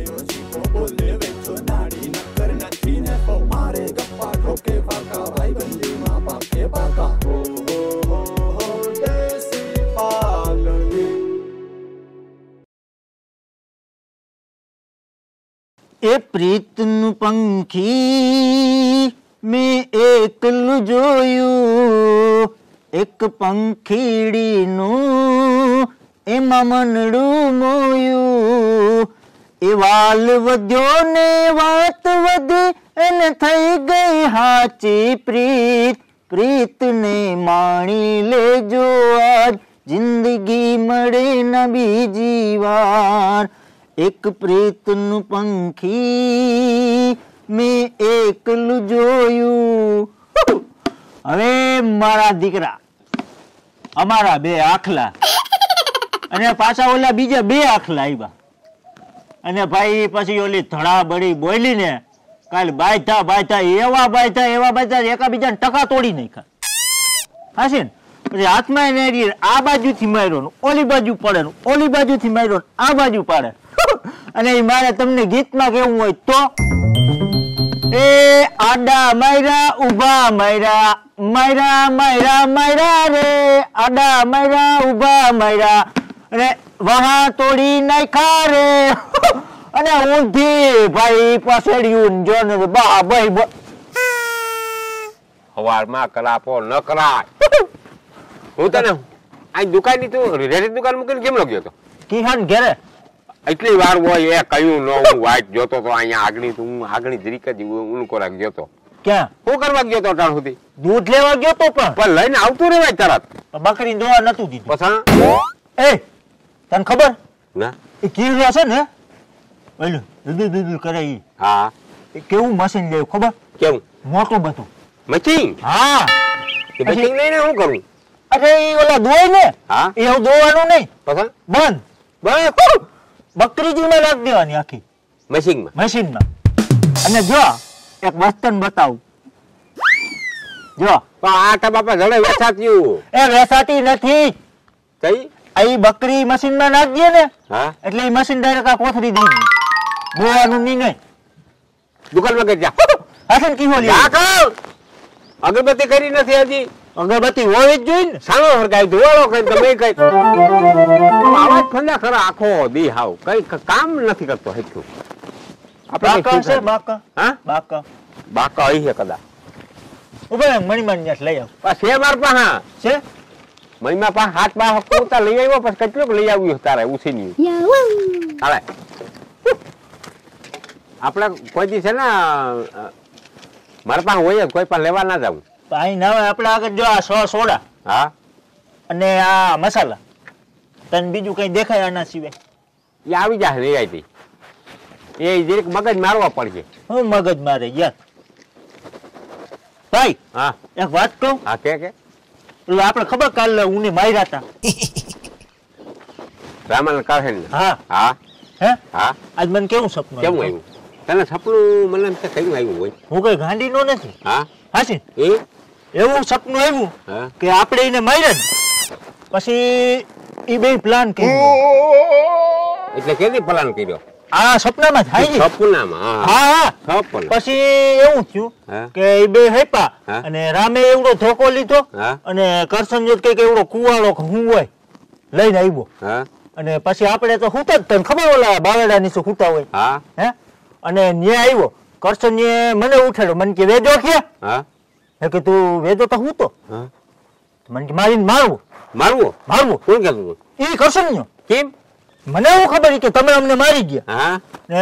એ પ્રીતનું પંખી મેં એકલું જોયું, એક પંખીડીનું એમાં મનડું મોયું. એ વાલ વધ્યો ને વાત વધી એને થઈ ગઈ હાચી પ્રીત. પ્રીતને માણી લેજો આજ, જિંદગી મળે ન બીજી વાર. એક પ્રીતનું પંખી મેં એકલું જોયું. હવે મારા દીકરા અમારા બે આખલા અને પાછા ઓલા બીજા બે આખલા આવ્યા અને ભાઈ પછી ઓલી ધડા બળી બોલી ને કાલ બાયથા એવા બાયથા એકાબીજાને ટકા તોડી નાખ્યા. હાશે ને પછી હાથમાં એને આ બાજુથી માર્યો ને ઓલી બાજુ પડે ને ઓલી બાજુથી માર્યો ને આ બાજુ પાડે. અને મારે તમને ગીતમાં કેવું હોય તો એ આડા માયરા ઉભા માયરા માયરા માયરા માયરા રે આડા માયરા ઉભા માયરા અને વહા તોડી નાખ્યા રે. અને ઊંધી ભાઈ પાછળ્યું જો ને બા ભાઈ હવારમાં કલાપો ન કરાય. હું તને આ દુકાન ની તું રેડી દુકાન મૂકીને કેમ ગયો તો કિહાન ઘેરે એટલી વાર હોય એ કયું ન હું વાઈટ જોતો તો અહીંયા આગળ જરીક જ ઉલકો રાખ જોતો. ક્યાં શું કરવા ગયો તો અટાણ સુધી? દૂધ લેવા ગયો તો પણ લઈને આવતું રેવાય તરત. બકરી દોવા નતું દીધું. પછી એ તને ખબર ના એ કીડો છે ને ઓલું દૂધ કરે ઈ. હા એ કેવું મશીન લેવું ખબર? કેવું? મોટું બધું મશીન. હા એ મશીન લઈને શું કરું? અરે ઈ ઓલા દોય ને હા એવું દોવાનું નહીં. પછી બંધ બકરીજીમાં નાખ દેવાની આખી મશીનમાં. અને જો એક વસ્તુ બતાવું જો આ બાપા જડે વેચાત્યું એ વેસાતી નથી. કઈ આ બકરી મશીનમાં નાખ દે ને હા એટલે એ મશીન ડાયરેક્ટ આ કોથળી દઈ દે. દોવાનું નહીં. દુકાનમાં ગઈ જા હાસન કી હોલી અગરબત્તી કરી નથી હજી. અગરબત્તી હોવી જ જોઈએ ને. સાનો હરગાઈ ધોવાળો કઈ તમે કઈ આવાજ ફંદા ખરા આખો દી હાવ કઈ કામ નથી કરતો હેઠું. બાકા છે બાકા. હા બાકા બાકા અહીં છે કદા ઉભા મણીમાન ને લઈ આવ. છે માર પાસે છે મણીમાં પાસે હાથ બા હકુતા લઈ આવ્યો પછી કેટલું લઈ આવ્યું તારે ઉછીની હાલે. આપણે કોઈ દી છે ને મારા પાસે હોય જ કોઈ પાસે લેવા ના જવું. અહીં ના આપણે આગળ જો આ સોડા હા અને આ મસાલા તને બીજું કઈ દેખાય આના સિવાય? એ આવી જાય ને આવી એ જરીક મગજ મારવા પડશે. હું મગજ મારે યાર ભાઈ. હા એક વાત કહું. હા કે એટલે આપણે ખબર કાલે ઉને માર્યા હતા રામન કહે ને. હા હા હે હા આજ મને કેવું સપનું કેવું આવ્યું તને? સપનું મને એમ કે કયું આવ્યું હોય? હું કઈ ગાંડી નો નથી. હા હાચી એ એવું સપનું આવ્યું હા કે આપણે એને માર્યા ને પછી એ બે પ્લાન કર્યો. એટલે કેદી પ્લાન કર્યો? આ સપનામાં થાય છે. સપનામાં? હા સપન. પછી એવું થયું હા કે એ બે હેપા હા અને રામે એવડો ધોકો લીધો હા અને કરશન જોત કઈક એવડો કુવાળો હું હોય લઈને આવ્યો. હા અને પછી આપણે તો હુતા જ તને ખબર ઓલા બાવેડા નીચે હુતા હોય. હા હે અને ન્યા આવ્યો કરશન મને ઉઠાડ્યો. મને કે વેજો ક્યાં? હા હે કે તું વેજો તો હું તો હા મને કે મારીને મારવું મારવું કોણ કહેતું? એ કરશન નો. કેમ? મને એવું ખબર કે તમે અમને મારી ગયા. હા ને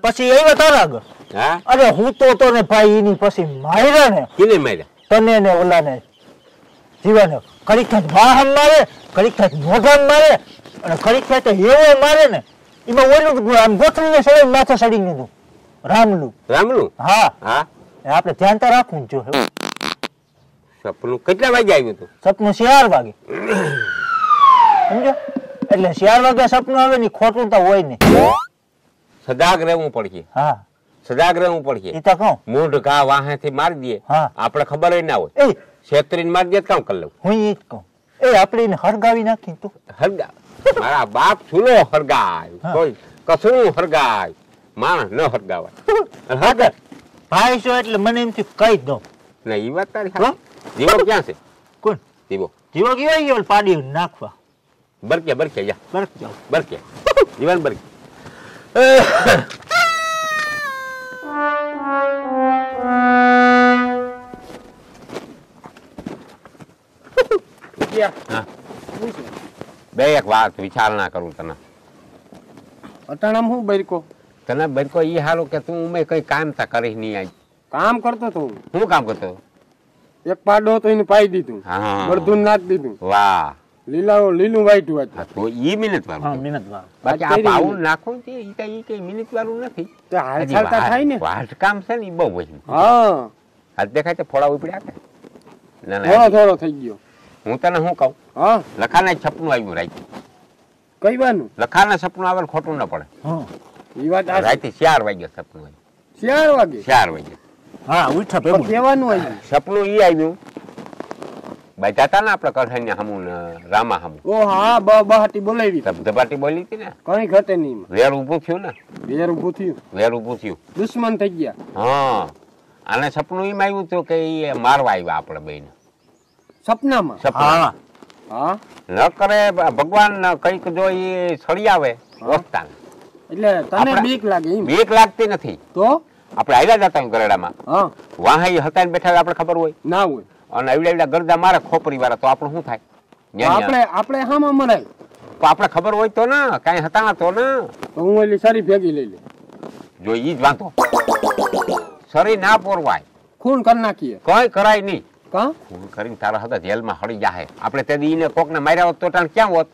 પછી આવ્યા તારા આગળ. હા અરે હું તો ને ભાઈ એની પછી માર્યા ને. કેને માર્યા? તને ને ઓલા ને જીવાને કડીક થાય વાહન મારે, કડીક થાય મોઢાન મારે અને કડીક થાય તો એવો મારે ને એમાં ઓલું આમ ગોઠવીને સડે માથે સડી ગયું રામલું. હા હા આપણે ધ્યાન તો રાખવું જ જોઈએ. સપનું કેટલા વાગે આવ્યું હતું? સપનું 4 વાગે સમજો. એટલે 4 વાગે સપનું આવે ને ખોટું તો હોય ને. સજાગ રહેવું પડશે. હા સજાગ રહેવું પડશે. એ તો કહું મૂઢ ઘા વાહેથી મારી દે હા આપણે ખબર ના હોય. એ છેતરીને મારી દે કામ કરી લઉં. હું એ જ કહું એ આપણે એને હરગાવી નાખી તું. હરગા મારા બાપ ચૂલો હરગાય કોઈ કસું હરગાય માણસ ન હરગાવાય. આગળ ભાઈ છો એટલે મને એમ થયું કઈ દો. ના ઈ વાત તારી સાચી. જીવો ક્યાં છે? કોણ જીવો જીવો કેવાય ગયો પાડી નાખવા. બરકે જા બરક જાઓ. બરકે જીવન બરકે. હા. બે એક વાત વિચારણા કરું તને. અટાણામાં હું બરકો તને બરકો ઈ હારું કે તું મેં કઈ કામ તા કરી નહીં આજ. કામ કરતો તો હું. શું કામ કરતો? એક પાડો હતો એને પાઈ દીધું, હા. બળદું નાખી દીધું, વાહ. લીલું વાઈટું હતું. હા, તો ઈ મિનિટ હા વાળું. મિનિટ વાર બાકી આ પાઉન નાખો ને ઈ કઈ મિનિટ વાળું નથી. તે હાલ હજી ચાલતા થાય ને. વાટ કામ છે ને ઈ બહુ હોય. હા હાથ દેખાય તો ફોડા ઉપડ્યા કે ના થોડો ના. થોડો થઈ ગયો. હું તને શું કહું, હા લખાના સપનું આવ્યું રાતે. કઈવાનું લખાના સપનું આવે ને ખોટું ન પડે. હા એ વાત આ રાતે 4 વાગ્યા સપનું આવ્યું. 4 વાગે 4 વાગ્યા હા ઉઠા પણ પેલું કહેવાનું આવ્યું. સપનું ઈ આવ્યું. બાઈ હતા ને આપડે કઠાણ્યા હમું ને રામા હમું ઓ હા બહાટી બોલાવી, ધબાટી બોલી હતી ને. કઈ ઘટે નહીં. વેર ઊભું થયું ને, વેર ઉભું થયું, વેર ઊભું થયું. દુશ્મન થઈ ગયા. હા અને સપનું એમ આવ્યું હતું કે ઈ મારવા આવ્યા આપડે બેને સપનામાં. સપના. હા હા ન કરે ભગવાન કઈક જો ઈ સળી આવે ઓછતા એટલે તને આપણા- બીક લાગે એમ બીક લાગતી નથી. તો? આપણે આવ્યા જતા હોય ગરડામાં, હા વાહ હતા ને બેઠા હોય આપણે ખબર હોય, ના હોય અને એવડા ગરદા મારે ખોપરી વાળા તો આપણું શું થાય? ન્યા ન્યા. આપણે હામાં મરાય તો આપણે ખબર હોય તો ને કઈ હતા તો ને તો હું એલી સારી ભેગી લઈ લે, જો ઈ જ વાંધો. શરીર ના પોરવાય, ખૂન કરી નાખીએ. કઈ કરાય નહીં. કા ખૂન કરીને તારા હતા જેલમાં હળી જાહે. આપણે તે દી ઈને કોકને માર્યા હોત તો ટાણ ક્યાં હોત?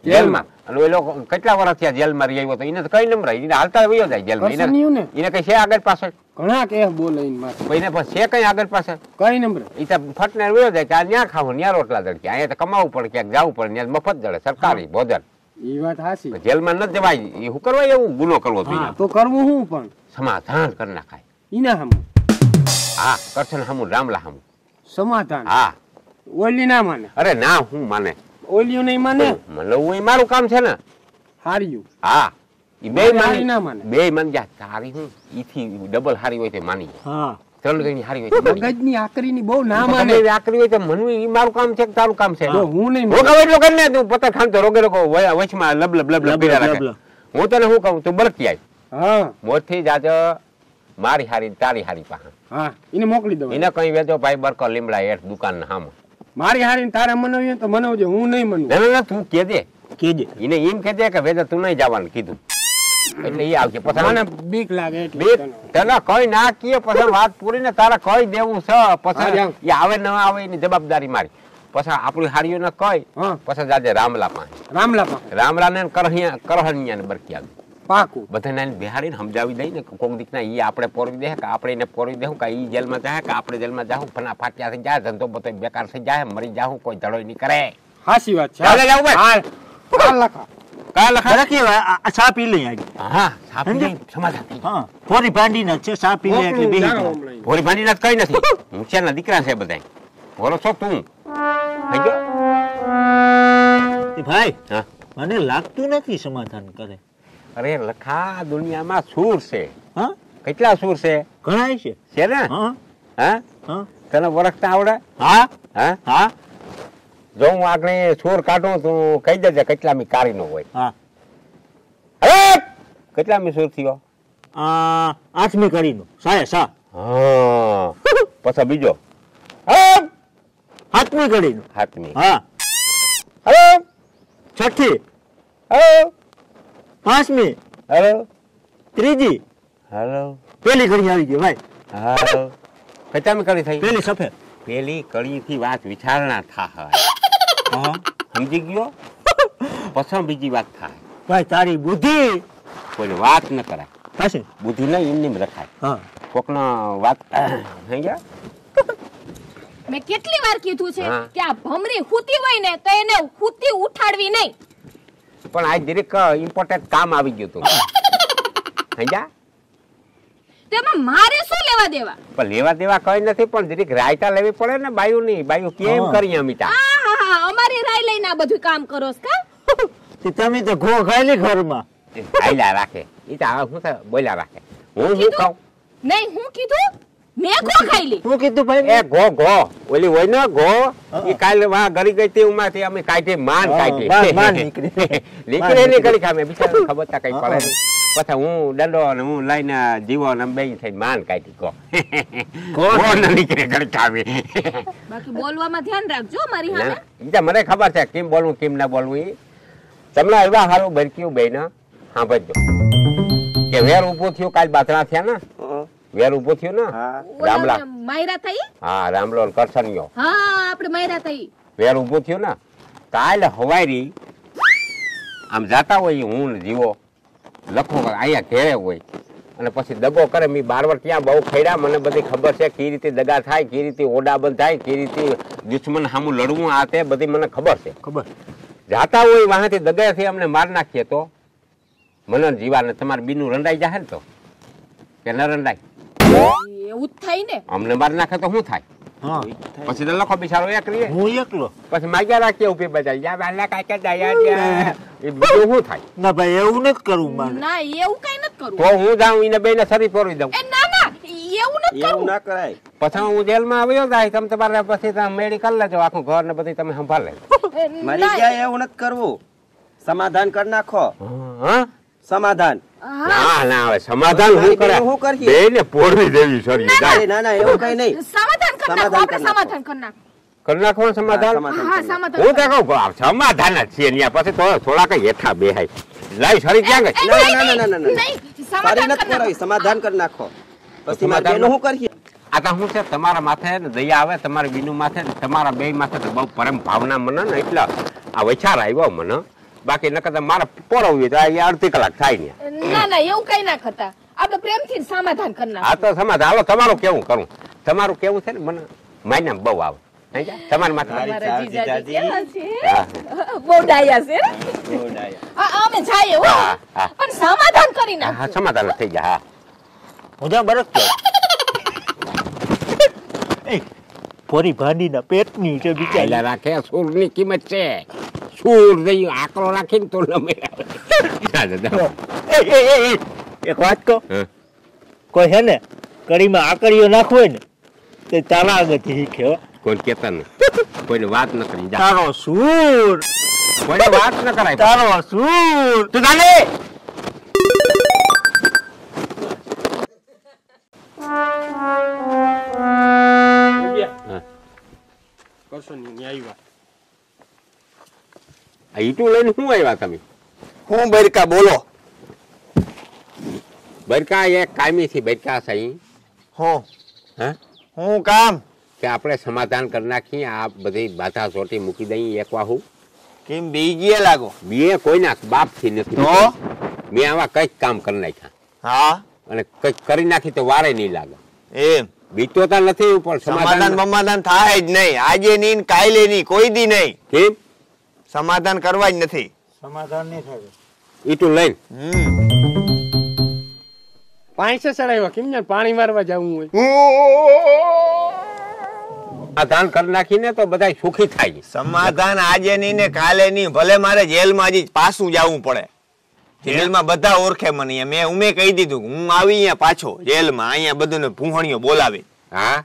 જેલમાં. અને એ લોકો કેટલા વર્ષ થયા જેલમાં રહી આવ્યો તો એને તો કઈ નમ રહી, એને હાલતા વયો જાય જેલમાં. કરશે નહીં ને. એને કઈ છે આગળ પાછળ? ઘણા કે બોલે એની માથે એને પછી છે કઈ આગળ પાછળ? કઈ નંબર ઈ તો ફટને વયો જાય કે આ ન્યા ખાવું ન્યા રોટલા જડકે, અહીંયા તો કમાવું પડે, ક્યાંક જવું પડે, ન્યા મફત જડે સરકારી ભોજન. એ વાત હાચી. જેલમાં ન જવાય. એ શું કરવા એવું ગુનો કરવો જોઈએ? તો કરવું હું પણ સમાધાન કરી નાખાય. ઈના હમ હા કરશન હમું રામલા હમું. સમાધાન. હા ઓલી ના માને, અરે ના હું માને, ઓલિયું નહીં માને, મને હું ઈ મારું કામ છે ને. હાર્યું. હા ઈ બે હારી માની ના માને. બે માની જા તારી હું ઈથી ડબલ હારી હોય તો માની જાય. હા 3 ગણી હારી હોય તો માની જાય. મગજની આકરીની બહુ ના ગમે માને. એવી આકરી હોય તો મનવું ઈ મારું કામ છે કે તારું કામ છે? જો હું નહીં હું માને. કહું એટલું કરીને તું પતા ખાંતો રોગે રોગો વચમાં લબ લબ લબ લબ કર્યા રાખે. હું તને શું કહું, તું બરકી આય હા મોરથી જાજો મારી હારી ને તારી હારી પાસે. હા એને મોકલી દઉં. એને કઈ વેચો ભાઈ બરકો લીમડા હેઠ દુકાન ના સામે. મારી હારીને તારે મનાવીએ તો મનાવજે, હું નહીં મનવું. ના ના તું કેજે, કેજે એને એમ કેજે કે વેચો તું નહીં જવાનું કીધું એટલે એ આવશે. મને પછી બીક લાગે એટલે બે તને. તને કઈ ના કીએ પછી વાત પૂરી ને તારે કઈ દેવું છે. હા, પછી જાઉં. એ આવે ન આવે એની જવાબદારી મારી. પછી આપણી હારીઓ ને કઈ હા પછી જાજે રામલા પાસે. રામલા પાસે રામલા ને કરહણિયા ને બરકી આવી પાકું. બધાને બિહાડીને સમજાવી દઈ ને કોક દીકના ઈ આપણે પોરવી દે કે આપણે એને પોરવી દેવું કે ઈ જેલમાં જાય કે આપણે જેલમાં જાઉં, ફના ફાટ્યા થઈ જાય, ધંધો બધો બેકાર થઈ જાય, મરી જાઉં, કોઈ ધડો નહીં કરે. હાચી વાત છે. ચાલે જાવું ભાઈ. હાલ હાલ લખા. કાલ લખા. બરકી આ ચા પી લઈ આવી. હા સાપી નહીં, સમાધાન થઈ ગયું. હા થોડી ભાંડી ના છે ચા પી લે એટલે બેહી જાય. ભોરી ભાંડીના કઈ નથી, હોશિયારના દીકરા છે બધા. બોલો છો તું થઈ ગયો? તે ભાઈ હા મને લાગતું નથી સમાધાન કરે. અરે લખા દુનિયામાં સૂર છે. હા કેટલા સૂર છે? ઘણા છે. છે ને? હા હા હા તને વરખતા આવડે? હા હા હા જો હું આગળ સૂર કાઢું તું કહી દેજે કેટલા મી કારી નો હોય. હા અરે કેટલા મી સૂર થયો? 8મી કડીનો સા હા પછી બીજો 7મી કડીનો. 7મી. હા અરે 6ઠી અરે 5મી હેલો ત્રીજી હેલો પેલી કડી આવી ગઈ ભાઈ. હેલો કેટલા મી કડી થઈ? પેલી સફેદ. પેલી કડી થી વાત વિચારણા થાય, હા સમજી ગયો? પછી બીજી વાત થાય. ભાઈ તારી બુદ્ધિ કોઈ વાત ન કરાય, પાસે. બુદ્ધિ ને એમની રખાય. હા કોકનો વાત થઈ ગયા. મેં કેટલી વાર કીધું છે હા. કે આ ભમરી હુતી હોય ને તો એને હુતી ઉઠાડવી નહીં. પણ આ જરીક ઇમ્પોર્ટન્ટ કામ આવી ગયું તું. સમજ્યા? તેમાં મારે શું લેવા દેવા? પણ લેવા દેવા કઈ નથી, પણ જરીક રાયતા લેવી પડે ને બાયું ની. બાયું કેમ હા. કરી અમિતા? આહાહા, અમારી રાય લઈને આ બધું કામ કરોસ કા? તે તમે તો ઘો ખાઈ લે ઘરમાં. હાલ્યા રાખે. ઈ તો હવે હું તો બોલ્યા રાખે હું ખાઉં નહીં હું કીધું મેં ગો ખાઈ લી શું કીધું ભાઈ એ ગો ઓલી હોય ને ગો ઈ કાલે વાહ ગરી ગઈ હતી ઉમાંથી અમે કાઢી માન કાઢી માન નીકળી નીકળી ખામે બિચારા ખબર તા કઈ પડે નહીં પછી હું દંડો અને હું લઈને જીવો અને બે થઈ માન કાઢી ગો ન નીકળે ગળી ખાવે બાકી બોલવામાં ધ્યાન રાખજો મારી સામે ઈ મને ખબર છે કેમ બોલવું કેમ ના બોલવું ઈ તમને એવા હારું બરક્યું બે ને સાંભળજો કે વેર ઉભું થયું કાલ બાતરા થયા ને વેર ઉભું થયું ને રામલા માયરા થઈ હા રામલો કરસનિયો હા આપણે માયરા થઈ વેર ઉભું થયું ને કાલે હવારી આમ જાતા હોય હું ને જીવો લખો અહીંયા ઘેરે હોય અને પછી દગો કરે મેં બારવાર ક્યાં બહુ ખડ્યા મને બધી ખબર છે કઈ રીતે દગા થાય કઈ રીતે ઓડા બંધ થાય કઈ રીતે દુશ્મન સામું લડવું આ તે બધી મને ખબર છે ખબર જાતા હોય વાંથી દગાથી અમને માર નાખીએ તો મને જીવાને તમારે બીનું રંડાઈ જાય ને તો કે ન રંડાય એવું જ થાય ને અમને માર નાખે તો શું થાય હા પછી તો લખો બિચારો એક રહીએ હું એકલો પછી માગ્યા રાખીએ ઉભી બધા યા વાલા કાકા દયા એ બીજું શું થાય ના ભાઈ એવું નથી કરવું મારે ના એવું કઈ નથી કરવું તો હું જાઉં એને બેને શરીર ફોરવી દઉં એ ના ના એવું નથી કરવું ના કરાય પછી હું જેલમાં આવ્યો જાય તમે તમારે પછી તમે મેડિકલ લેજો આખું ઘર ને બધી તમે સંભાળ લેજો મારી ગયા એવું નથી કરવું સમાધાન કરી નાખો હા સમાધાન ના ના હવે સમાધાન હું કરે હું કરીએ? બેને પોરવી દેવી શરીર ના ના એવું કઈ નહીં સમાધાન કરી નાખો આપણે સમાધાન કરી નાખો કરી નાખો સમાધાન હા સમાધાન હું તો કહું સમાધાન જ છે ત્યાં પછી તો થોડા કઈ હેઠા બેહાય લાઈ શરીર ક્યાં ગઈ નહીં સમાધાન કરી નાખો સમાધાન કરી નાખો પછી સમાધાન મારે શું કરીએ આ તો શું છે તમારા માથે ને દયા આવે તમારા બીનું માથે ને તમારા બે માથે તો બહુ પરમ ભાવના મને ને એટલે આ વિચાર આવ્યો મને બાકી નકર મારે પોરવવી તો આ અડધી કલાક થાય ને ના ના એવું કઈ ના કરતા આપણે પ્રેમથી સમાધાન કરી નાખો આ તો સમાધાન હાલો તમારું કેવું કરું તમારું કેવું છે ને મને માયના બહુ આવે તમારી માથે મારા જીજાજી કેવા છે હા. બહુ ડાયા છે અમે જઈએ હો હા, હા. પણ સમાધાન કરી નાખો હા સમાધાન થઈ જાય હા હું જ્યાં બરફ પોરી ભાંડીના પેટની છે બિચારી એટલે રાખે સૂરની કિંમત છે સૂર જઈ આકરો રાખીને તો લમે એક વાત કહો હા. કોઈ છે ને કઢીમાં આકડીઓ નાખવો હોય ને તો તારા આગળથી શીખે હો. કોઈ કેતા નહીં કોઈને વાત ન કરી જા તારો સૂર કોઈને વાત ન કરાય તારો સૂર તું ચાલે કરશો નહીં આવ્યા આ ઈટું લઈને શું આવ્યા તમે હું બરકા બોલો બરકા એક કાયમી થી બરકા સહી હું હા હું કામ કે આપણે સમાધાન કરી નાખીએ આ બધી બાધા ચોટી મૂકી દઈએ એક વાહુ કેમ બી ગયા લાગો બે કોઈના બાપ થી નથી તો? મેં આવા કઈક કામ કરી નાખ્યા હા અને કઈક કરી નાખી તો વારે નહીં લાગે એમ બીતોતા નથી પણ સમાધાન સમાધાન બમાધાન થાય જ નહીં આજે નહીં ને કાલે નહીં કોઈ દી નહીં કેમ સમાધાન કરવા જ નથી સમાધાન નહીં થાય ઈટું લઈને પાંચસો ચડાવ્યા કેમ ને પાણી મારવા જવું હોય સમાધાન કરી નાખીને તો બધા સુખી થાય સમાધાન આજે નહીં ને કાલે નહીં ભલે મારે જેલમાં હજી પાછું જવું પડે જેલમાં બધા ઓળખે મને મેં ઉમે કહી દીધું હું આવી અહીંયા પાછો જેલમાં અહીંયા બધું ભૂહણીઓ બોલાવે હા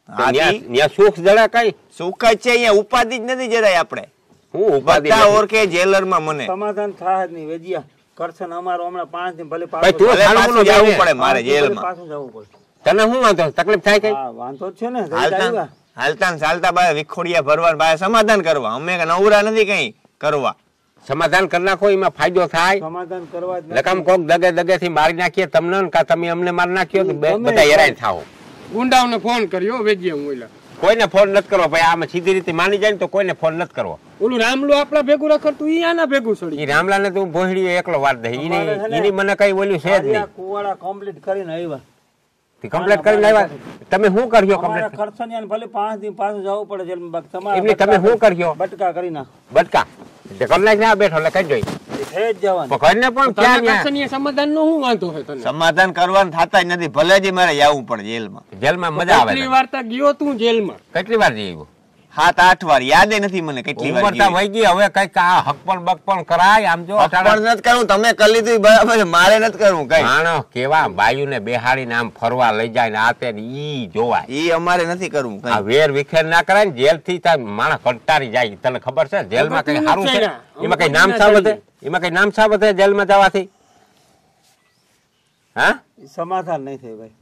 હાજી. ત્યાં સુખ જડે કઈ સુખ જ છે અહીંયા ઉપાધિ જ નથી જરાય આપણે હું ઉપાધિ બધા નથી. ઓળખે જેલરમાં મને સમાધાન થાય જ નહીં વેજિયા કરશન અમારો હમણાં 5 દિન ભલે ભાઈ, તું ભલે ખાવાનું પાછું જાવે. જવું પડે મારે જેલમાં પાછું જવું પડે તને શું વાંધો તકલીફ થાય કઈ હા વાંધો જ છે ને હાલતા હાલતા ને ચાલતા બાય વિખોડિયા ભરવા બાય સમાધાન કરવા અમે નવરા નથી કઈ કરવા સમાધાન કરી નાખો એમાં ફાયદો થાય સમાધાન કરવા જ લકમ કોક દગે થી મારી નાખીએ તમને ને કાં તમે અમને મારી નાખ્યો તો બધા હેરાન થાઓ ગુંડાઓને ફોન કર્યો વેજીએ હું ઓલા કોઈને ફોન નથી કરવો ભાઈ આમાં સીધી રીતે માની જાય ને તો કોઈને ફોન નથી કરવો ઓલું રામલું આપડા ભેગું રખડતું ઈ આના ભેગું છોડી ઈ રામલાને તું ભોહડી એકલો વાર દે એની મને કઈ ઓલું છે જ નહીં કુવાડા કમ્પ્લીટ કરીને આવ્યા કમ્પ્લીટ કરીને આવ્યા તમે શું કર્યો અમારા કમ્પ્લીટ ખર્ચનિયાને ભલે 5 દિન પાછું જવું પડે જેલમાં બાકી તમારા એમની તમે શું કર્યો બટકા કરી નાખ બટકા તે કલાક ના બેઠો એટલે કઈ જોઈ એ થઈ જ જવાનું ઘરને પણ ક્યાં ન્યા? સમાધાન નો શું વાંધો હોય તને સમાધાન કરવાનું થતા જ નથી ભલે જ મારે જવું પડે જેલમાં જેલમાં મજા આવે કેટલી તને. વાર્તા ગયો તું જેલમાં કેટલી વાર જઈ આવ્યો 7-8 વાર યાદ નથી મને કેટલી વાર ઉંમર વહી ગઈ હવે કઈક આ હકપણ બકપણ કરાય આમ જો પણ નથી કરવું તમે કરી લીધું બરાબર છે મારે નથી કરવું કઈ માણસ કેવા બાયુને બેહાડીને આમ ફરવા લઈ જાય ને આ તે ઈ જોવાય ઈ અમારે નથી કરવું કઈ આ વેર વિખેર ના કરાય ને જેલ થી માણસ કંટાળી જાય તને ખબર છે જેલમાં કઈ સારું છે એમાં કઈ નામ સા વધે એમાં કઈ નામ સા વધે જેલમાં જવાથી હા સમાધાન નહીં થાય ભાઈ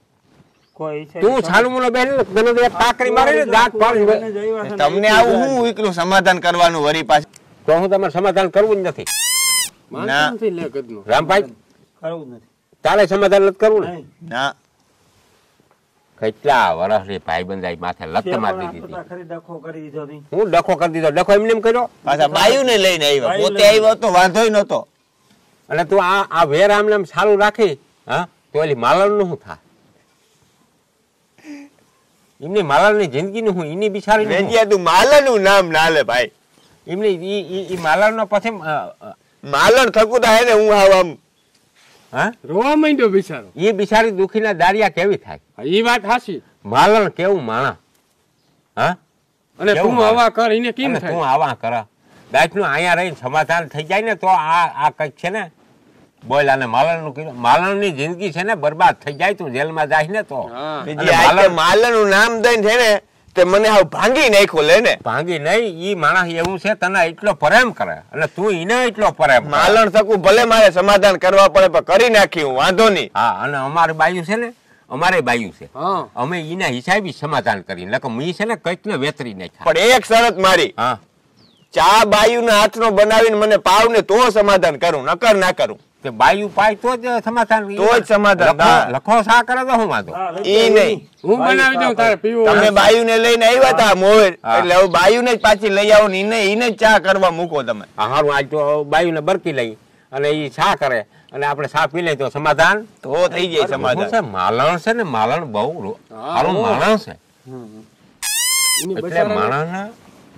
કોઈ તું છાલું મુલો બેન તને તો એક પાકડી મારી દાંત પાડી તમને આવું હું એકલું સમાધાન કરવાનું વરી પાછું તો હું તમારે સમાધાન કરવું જ નથી ના રામભાઈ કરવું નથી તારે સમાધાન નથી કરવું ને ના કેટલા વર્ષની ભાઈબંધાઈ માથે લત મારી દીધી ખરી ડખો કરી દીધો નહીં હું ડખો કરી દીધો ડખો એમને એમ કર્યો પાછા બાયુને લઈને આવ્યા પોતે આવ્યો તો વાંધોય નતો અને તું આ વેર આમને આમ સારું રાખી હા તો એલી માલણ નું શું થાય એમની માલણની જિંદગી નું હું એની બિચારી વેંજિયા તું માલણનું નામ ના લે ભાઈ એમની ઈ માલણ નો પછી માલણ થકું થાય ને હું આમ હા રોવા માંડ્યો બિચારો એ બિચારી દુખીના દારિયા કેવી થાય એ વાત હાસી માલણ કેવું માણા હા અને કેવું તું માણસ? આવા કર એને કેમ અને થાય તું આવા કરા દાંત નું અહીંયા રહીને સમાધાન થઈ જાય ને તો આ કઈક છે ને બોલ આને માલણ નું કીધું માલણ ની જિંદગી છે ને બરબાદ થઈ જાય તું જેલમાં જાય ને તો હા. બીજી આ માલણનું નામ દઈને છે ને તે મને હાવ ભાંગી નાખ્યો લે ને ભાંગી નહીં ઈ માણસ એવું છે તને એટલો પ્રેમ કરે અને તું એને એટલો પ્રેમ કરે. માલણ થકું ભલે મારે સમાધાન કરવા પડે પણ કરી નાખી હું વાંધો નહીં હા અને અમારે બાયું છે ને અમારે બાયું છે હા અમે એના હિસાબે સમાધાન કરી નકર મી છે ને કઈક ને વેતરી નાખ્યા પણ એક શરત મારી હા ચા બાયુના હાથનો બનાવીને મને પાવ ને તો સમાધાન કરું નકર ના કરું તે બાયું પાય તો જ સમાધાન તો જ સમાધાન, લખો- હા. લખો સા કરે તો હું વાંધો ઈ નહીં હું બનાવી દઉં તારે પીવું તમે હોય. બાયુને લઈને આવ્યા હતા મોર હા. એટલે હવે બાયુને જ પાછી લઈ આવો ને એને જ ચા કરવા મૂકો તમે હારું આજ તો બાયુને બરકી લઈ અને ઈ સા કરે અને આપણે સા પી લઈ તો સમાધાન તો થઈ જાય શું સમાધાન છે માલણ છે ને માલણ બહુ સારું માણસ છે એની એટલે બસારાનો- માણસના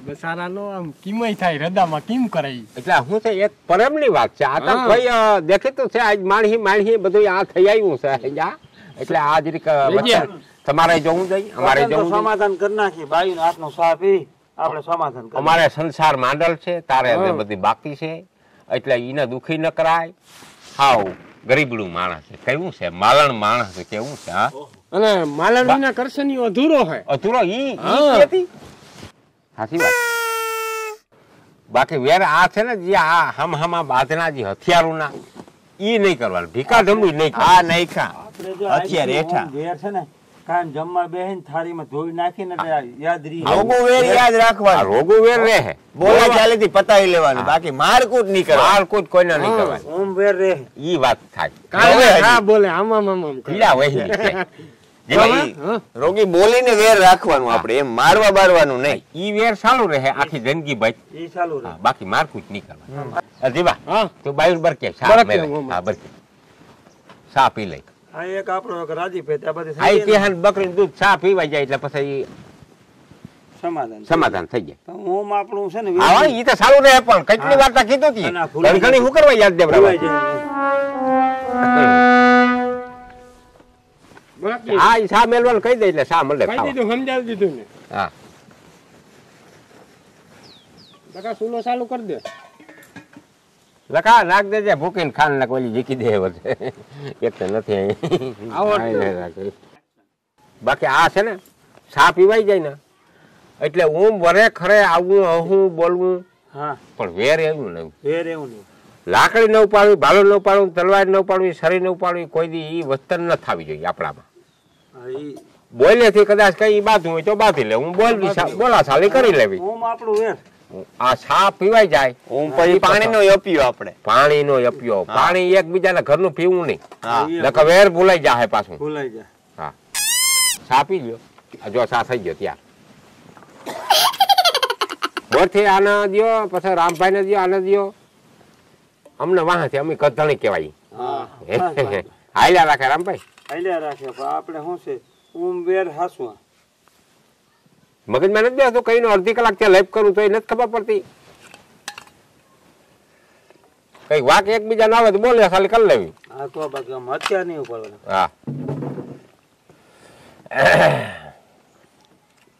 બસારાનો આમ કિમય થાય હૃદયમાં કેમ કરાય એટલે શું છે એક પ્રેમની વાત છે આ તો હા. કોઈ દેખીતું છે આજ માણહી બધું આ થઈ આવ્યું છે આ. એટલે આ જ રીતે વચ્ચે તમારે જોવું જોઈએ અમારે જોવું જોઈએ. સમાધાન કરી નાખી બાયું હાથનો સાહ પી આપણે સમાધાન કરી અમારે સંસાર માંડલ છે તારે હજી બધી બાકી છે એટલે એને દુખી ન કરાય હાવ ગરીબડું માણસ છે કેવું છે માલણ માણસ છે કેવું છે હા અને માલણ વિના કરશે ની અધૂરો હોય અધૂરો ઈ હા. હતી સાચી વાત બાકી વેર આ છે ને જે આ હમ બાંધના જે હથિયારોના ઈ નહીં કરવાનું ભીકા ધમડી નહીં કરવાનું. આ નહીં ખા આપણે જો અત્યારે આઈસ્ક્રીમ હેઠા. ઘેર છે ને કાયમ જમવા બેહીને થાળીમાં ધોઈ નાખીને એટલે યાદ રહી રોગો વેર યાદ આ રાખવાનું રોગો વેર રહે બોલા ચાલીથી પતાવી લેવાનું બાકી મારકૂટ નહીં કરવાનું માર કોઈ કોઈને નહીં કરવાની ઓમ વેર રહે ઈ વાત થાય કાલે હવે હા બોલે આમ આમ આમ આમ કરે. ઢીલા વહેલી છે. જેમાં ઈ હા. રોગી બોલીને વેર રાખવાનું આપણે એમ મારવા બારવાનું નહીં ઈ વેર સારું રહે આખી જિંદગી ભાઈ ઈ ચાલુ રહે હા, બાકી મારકૂટ નહીં કરવાનું જીવા હા તો બાયુર બરકે સા બરકે, મેલે. હું. હા બરકે સા પી લઈ આ એક આપણો એક રાજી ભેટ આ બધી આ થઈ જાય ને, ત્યાં બકરીનું દૂધ ચા પીવાઈ જાય એટલે પછી સમાધાન સમાધાન થઈ જાય તો ઓમ આપણું છે ને હા ઈ તો સારું રહે પણ કેટલી વાર્તા કીધું તી અને આ ભૂલાઈ ઘણી હું કરવા યાદ ભૂલાઈ દેવરાવા જાય. બાકી હા ઈ સા મેલવાનું કહી દે એટલે સા મળે કહી ખાવા. દીધું સમજાવી દીધું ને હા બકા સુલો ચાલુ કરી દે લખા નાખ દેજે ભૂકીને ખાન નાખ ઓલી જીકી દે વધે એક તો નથી અહીં. આવડતું. આઈ નહીં રાખી. બાકી આ છે ને સા પીવાઈ જાય ને એટલે હું વરે ખરે આવું હું બોલવું હા પણ વેર એવું નહીં વેર એવું નહીં લાકડી ન ઉપાડવી ભાલો ન ઉપાડવું તલવાર ન ઉપાડવી શરીર ન ઉપાડવી કોઈ દી ઈ વસ્તન ન થવી જોઈએ આપણામાં હા, ઈ બોલેથી કદાચ કઈ બાતું હોય તો બાંધી લે હું બોલા સાલી કરી લેવી ઓમ આપણું વેર આ સા પીવાઈ જાય ઓમ પછી પાણીનો યપ્યો આપણે પાણીનો યપ્યો પાણી એકબીજાના ઘરનું પીવું નહીં હા ઈ નકર વેર ભૂલાઈ જાય પાછું ભૂલાઈ જાય હા સા પી લ્યો આ જો સા થઈ ગયો ત્યાં બોરથી આને દ્યો પછી રામભાઈ ને દ્યો આને દ્યો અમને વાહથી અમે કધણી કહેવાય હા હાલ્યા રાખે રામભાઈ હાલ્યા રાખે પણ આપણે શું છે ઓમ વેર હાસવા મગજમાં નથી બેસતું કઈ અડધી કલાક ત્યાં લાઈફ કરું તો એ નથી ખબર પડતી કઈ વાક એકબીજા ના આવે તો બોલે ખાલી કરી લેવી આ તો બાકી આમ હત્યા નહીં ઉપાડવાના હા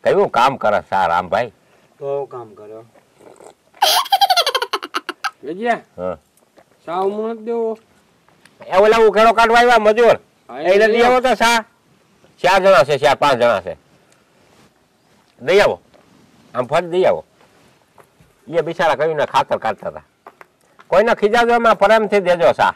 કયું કામ કરે સા રામભાઈ બહુ કામ કર્યો. વેજ્યા હા સાવ મું નથી દેવો. એ ઓલા હું ખેડો કાઢવા આવ્યા મજૂર હા, એ લઈ આવો તો સા 4 જણા છે 4-5 જણા છે દઈ આવો આમ ફરી દઈ આવો એ બિચારા કયું ને ખાતર કાઢતા હતા કોઈને ખીજાજો એમાં પ્રેમથી દેજો સા